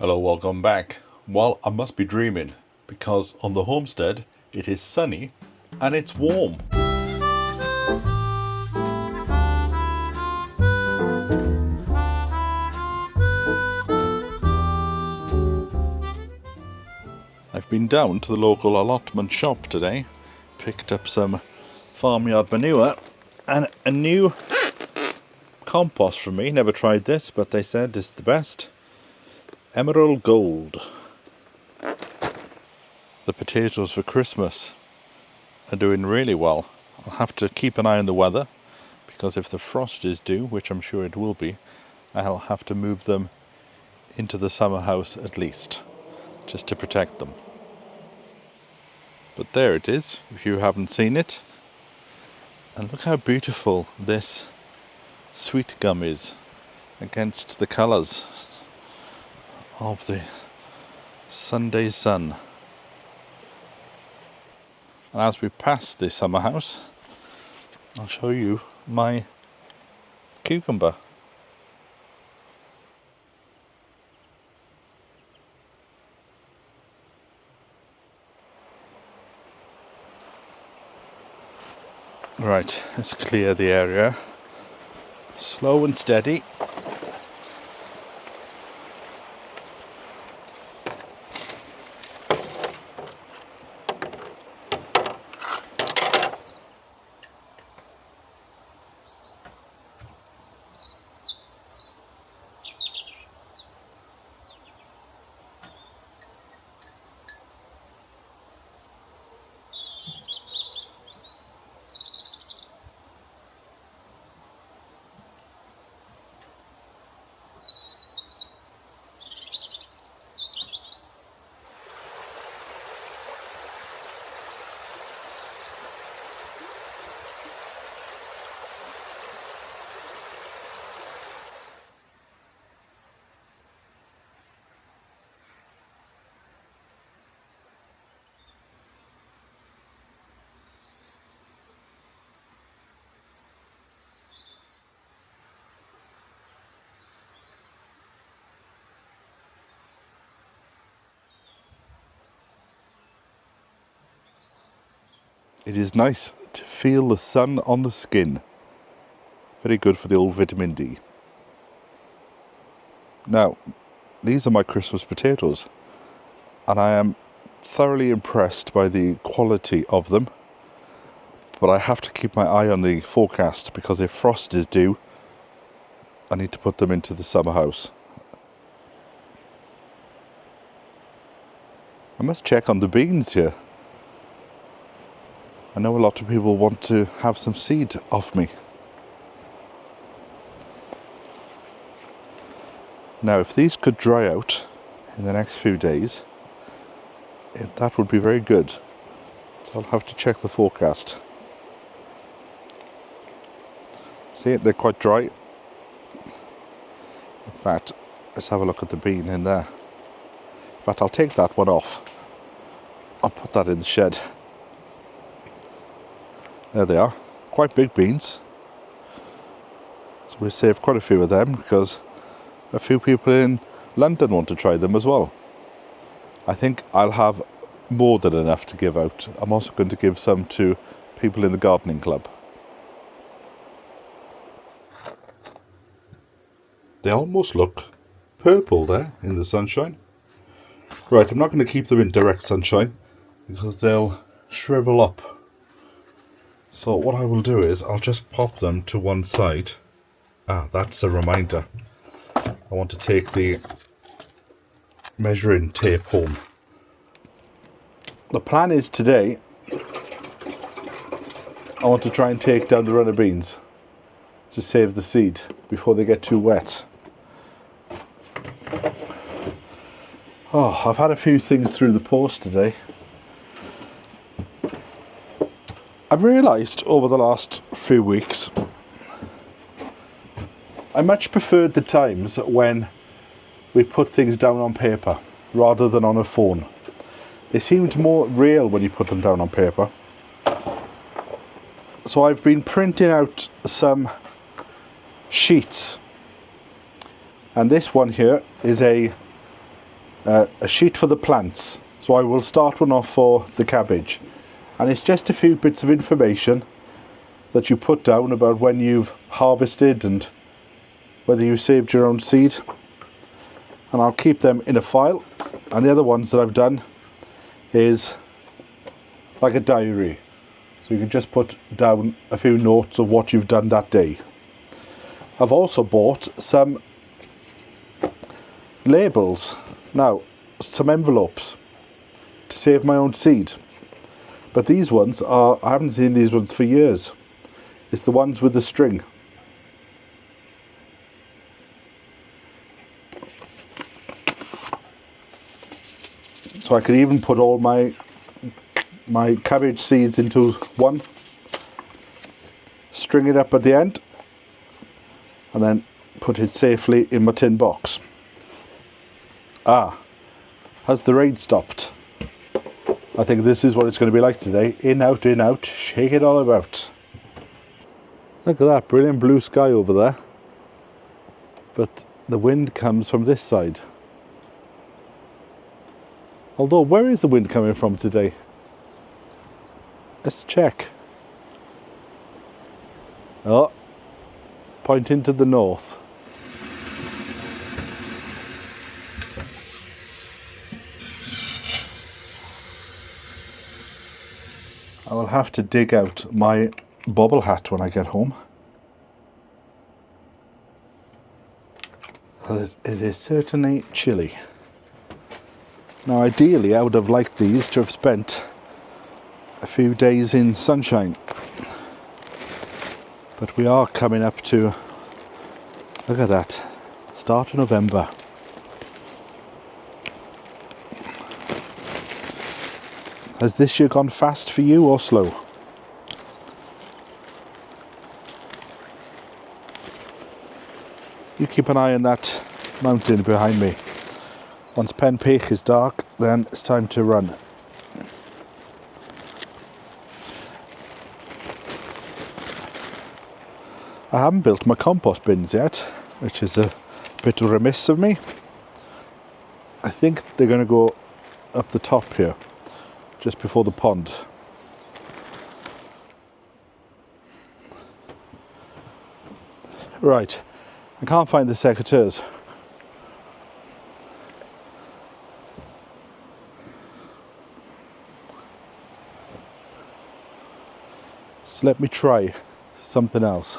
Hello, welcome back. Well, I must be dreaming because on the homestead it is sunny and it's warm. I've been down to the local allotment shop today, picked up some farmyard manure and a new compost for me. Never tried this, but they said it's the best. Emerald Gold. The potatoes for Christmas are doing really well. I'll have to keep an eye on the weather because if the frost is due, which I'm sure it will be, I'll have to move them into the summer house at least, just to protect them. But there it is, if you haven't seen it. And look how beautiful this sweet gum is against the colours of the Sunday sun. And as we pass this summer house, I'll show you my cucumber. Right, let's clear the area. Slow and steady. It is nice to feel the sun on the skin. Very good for the old vitamin D. Now, these are my Christmas potatoes, and I am thoroughly impressed by the quality of them. But I have to keep my eye on the forecast because if frost is due, I need to put them into the summer house. I must check on the beans here. I know a lot of people want to have some seed off me. Now, if these could dry out in the next few days, that would be very good. So I'll have to check the forecast. See, they're quite dry. In fact, let's have a look at the bean in there. In fact, I'll take that one off. I'll put that in the shed. There they are, quite big beans. So we saved quite a few of them because a few people in London want to try them as well. I think I'll have more than enough to give out. I'm also going to give some to people in the gardening club. They almost look purple there in the sunshine. Right, I'm not going to keep them in direct sunshine because they'll shrivel up. So what I will do is I'll just pop them to one side. That's a reminder. I want to take the measuring tape home. The plan is today, I want to try and take down the runner beans to save the seed before they get too wet. Oh, I've had a few things through the post today. I've realised over the last few weeks I much preferred the times when we put things down on paper rather than on a phone. They seemed more real when you put them down on paper. So I've been printing out some sheets, and this one here is a a sheet for the plants. So I will start one off for the cabbage, and it's just a few bits of information that you put down about when you've harvested and whether you saved your own seed, and I'll keep them in a file. And the other ones that I've done is like a diary, so you can just put down a few notes of what you've done that day. I've also bought some labels, now some envelopes to save my own seed, but these ones are, I haven't seen these ones for years. It's the ones with the string. So I could even put all my cabbage seeds into one, string it up at the end, and then put it safely in my tin box. Has the rain stopped? I think this is what it's going to be like today. In, out, shake it all about. Look at that brilliant blue sky over there. But the wind comes from this side. Although, where is the wind coming from today? Let's check. Oh, pointing to the north. I will have to dig out my bobble hat when I get home. It is certainly chilly. Now ideally I would have liked these to have spent a few days in sunshine, but we are coming up to, look at that, start of November. Has this year gone fast for you or slow? You keep an eye on that mountain behind me. Once Pen Peak is dark, then it's time to run. I haven't built my compost bins yet, which is a bit remiss of me. I think they're going to go up the top here, just before the pond. Right, I can't find the secateurs. So let me try something else.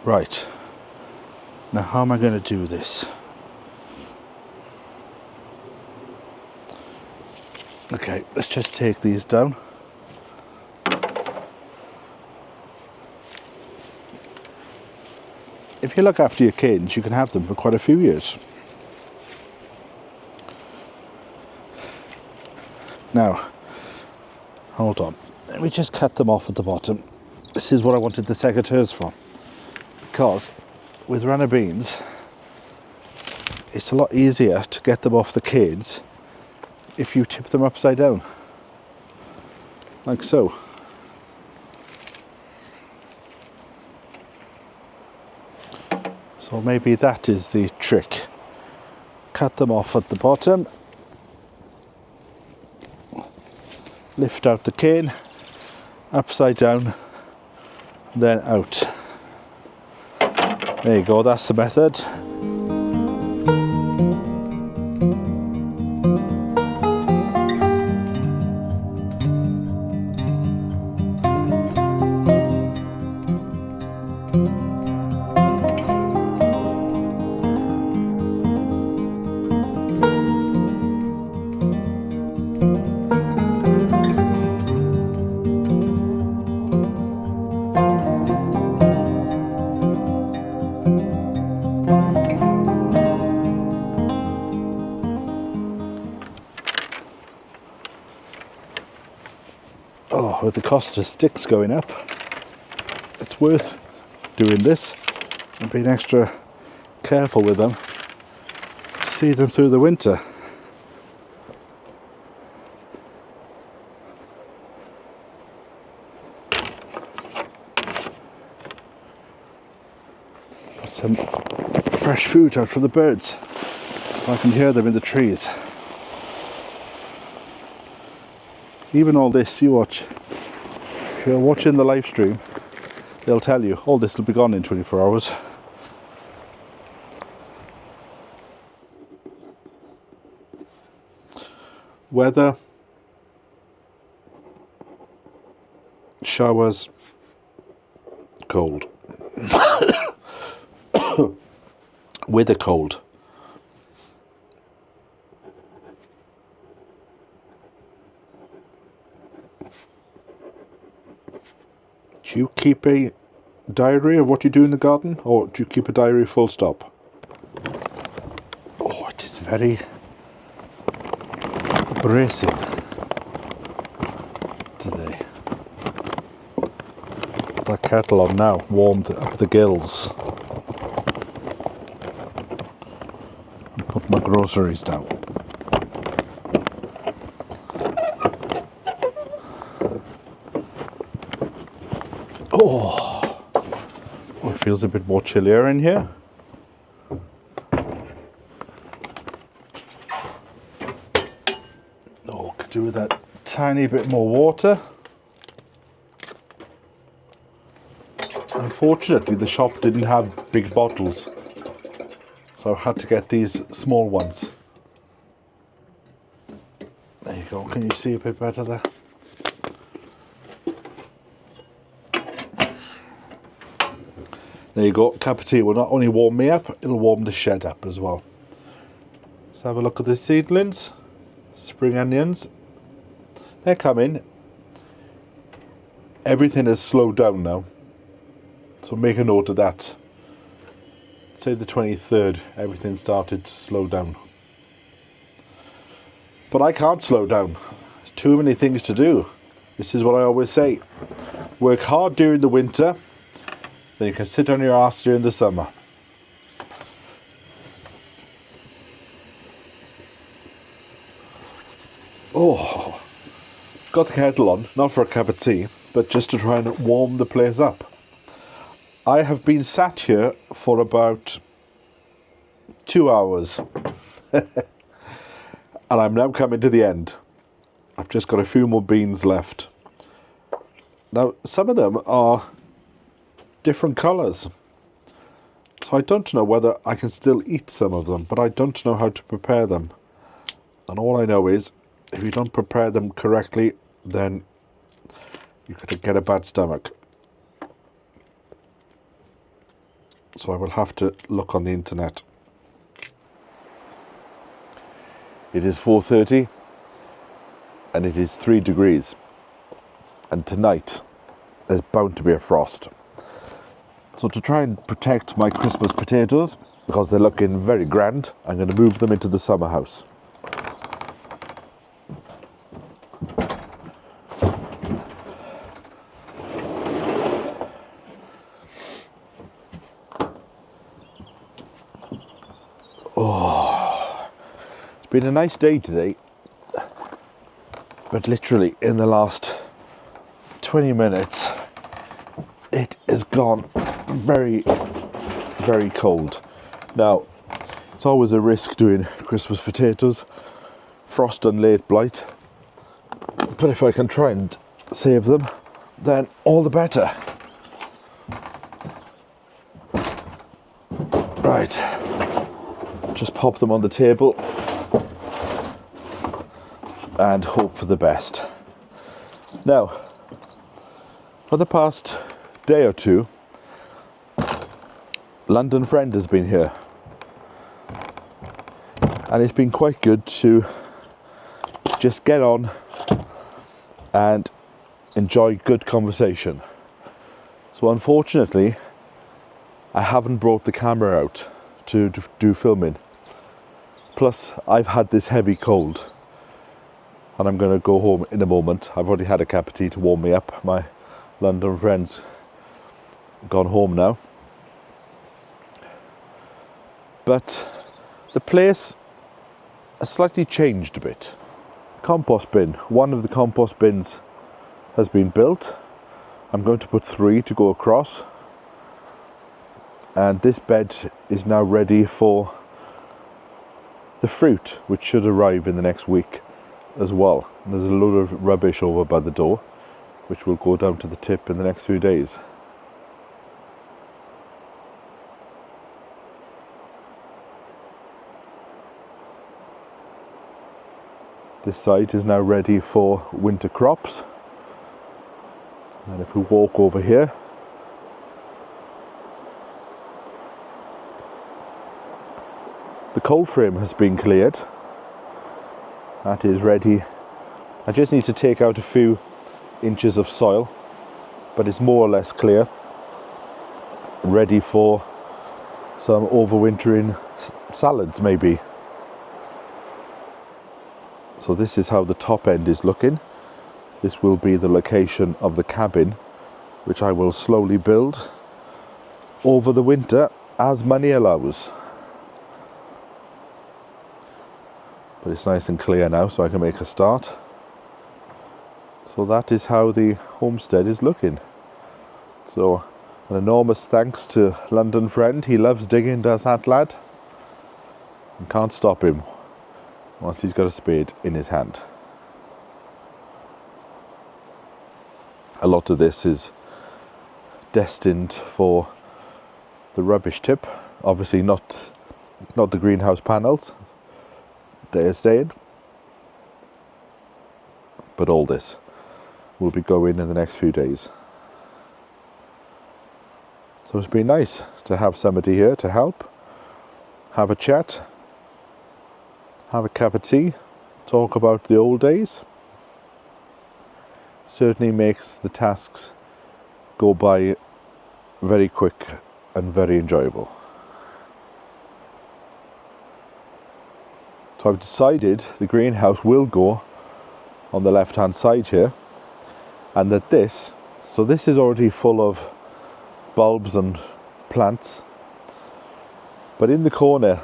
Right, now how am I going to do this? Okay, let's just take these down. If you look after your kids, you can have them for quite a few years. Now, hold on, let me just cut them off at the bottom. This is what I wanted the secateurs for, because with runner beans it's a lot easier to get them off the kids if you tip them upside down, like so. So maybe that is the trick. Cut them off at the bottom, lift out the cane, upside down, then out. There you go, that's the method. Oh, with the cost of sticks going up, it's worth doing this and being extra careful with them to see them through the winter. put some fresh food out for the birds, so I can hear them in the trees. Even all this, you watch. If you're watching the live stream, they'll tell you all this will be gone in 24 hours. Weather, showers, cold. With a cold. Do you keep a diary of what you do in the garden, or do you keep a diary full stop? Oh, it is very bracing today. That kettle on now, warmed up the gills. And put my groceries down. Oh, it feels a bit more chillier in here. Oh, could do with that tiny bit more water. Unfortunately, the shop didn't have big bottles, so I had to get these small ones. There you go. Can you see a bit better there? There you go. Cup of tea will not only warm me up, it'll warm the shed up as well. Let's have a look at the seedlings. Spring onions. They're coming. Everything has slowed down now, so make a note of that. Say the 23rd, everything started to slow down. But I can't slow down. There's too many things to do. This is what I always say. Work hard during the winter, then you can sit on your ass during the summer. Oh, got the kettle on, not for a cup of tea, but just to try and warm the place up. I have been sat here for about 2 hours. And I'm now coming to the end. I've just got a few more beans left. Now, some of them are different colours. So I don't know whether I can still eat some of them, but I don't know how to prepare them. And all I know is, if you don't prepare them correctly, then you could get a bad stomach. So I will have to look on the internet. It is 4:30 and it is 3 degrees. And tonight there's bound to be a frost. So to try and protect my Christmas potatoes, because they're looking very grand, I'm going to move them into the summer house. Oh, it's been a nice day today, but literally in the last 20 minutes it has gone very, very cold. Now, it's always a risk doing Christmas potatoes, frost and late blight, but if I can try and save them, then all the better. Right, just pop them on the table and hope for the best. Now, for the past day or two, London Friend has been here, and it's been quite good to just get on and enjoy good conversation. So unfortunately, I haven't brought the camera out to do filming. Plus, I've had this heavy cold, and I'm going to go home in a moment. I've already had a cup of tea to warm me up. My London Friend's gone home now. But the place has slightly changed a bit. The compost bin, one of the compost bins has been built. I'm going to put 3 to go across. And this bed is now ready for the fruit, which should arrive in the next week as well. And there's a load of rubbish over by the door, which will go down to the tip in the next few days. This site is now ready for winter crops. And if we walk over here, the cold frame has been cleared. That is ready. I just need to take out a few inches of soil, but it's more or less clear, ready for some overwintering salads maybe. So this is how the top end is looking. This will be the location of the cabin, which I will slowly build over the winter as money allows. But it's nice and clear now, so I can make a start. So that is how the homestead is looking. So an enormous thanks to London friend. He loves digging, does that lad. You can't stop him once he's got a spade in his hand. A lot of this is destined for the rubbish tip. Obviously not the greenhouse panels. They're staying. But all this will be going in the next few days. So it's been nice to have somebody here to help, have a chat, have a cup of tea, talk about the old days. Certainly makes the tasks go by very quick and very enjoyable. So I've decided the greenhouse will go on the left hand side here, and that this is already full of bulbs and plants, but in the corner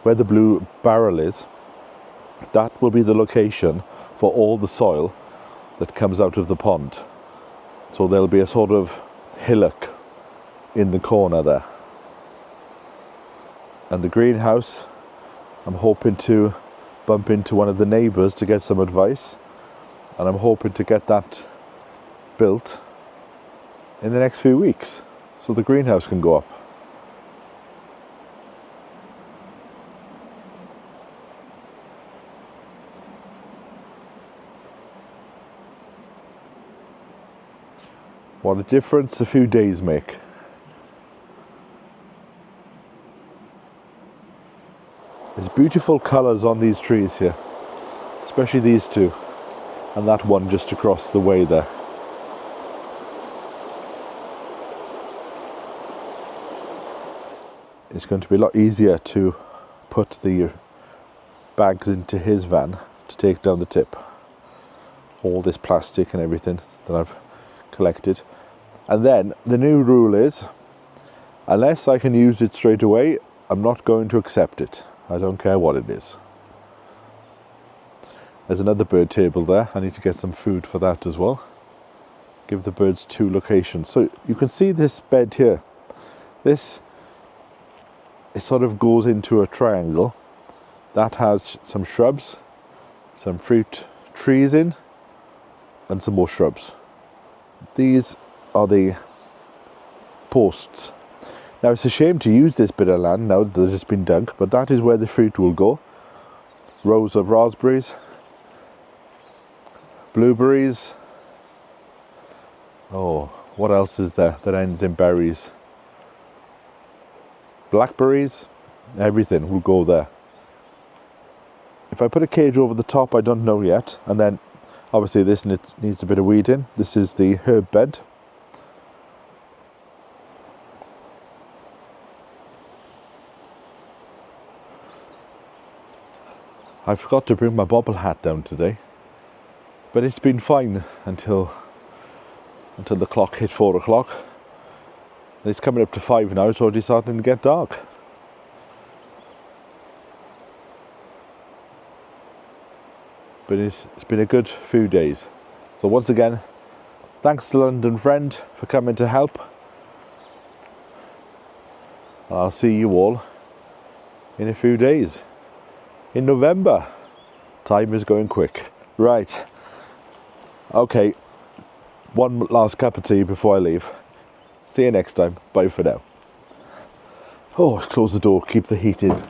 where the blue barrel is, that will be the location for all the soil that comes out of the pond. So there'll be a sort of hillock in the corner there. And the greenhouse, I'm hoping to bump into one of the neighbours to get some advice, and I'm hoping to get that built in the next few weeks so the greenhouse can go up. What a difference a few days make. There's beautiful colours on these trees here, especially these two, and that one just across the way there. It's going to be a lot easier to put the bags into his van to take down the tip. All this plastic and everything that I've collected. And then the new rule is, unless I can use it straight away, I'm not going to accept it. I don't care what it is. There's another bird table there. I need to get some food for that as well. Give the birds two locations. So you can see this bed here. This, it sort of goes into a triangle that has some shrubs, some fruit trees in, and some more shrubs. These are the posts. Now it's a shame to use this bit of land now that it's been dug, but that is where the fruit will go. Rows of raspberries, blueberries. Oh, what else is there that ends in berries? Blackberries, everything will go there. If I put a cage over the top, I don't know yet. And then obviously this needs a bit of weeding. This is the herb bed. I forgot to bring my bobble hat down today, but it's been fine until the clock hit 4 o'clock. It's coming up to 5 now. It's already starting to get dark. But it's been a good few days. So once again, thanks to London friend for coming to help. I'll see you all in a few days. In November. Time is going quick. Right. Okay. One last cup of tea before I leave. See you next time. Bye for now. Oh, close the door. Keep the heat in.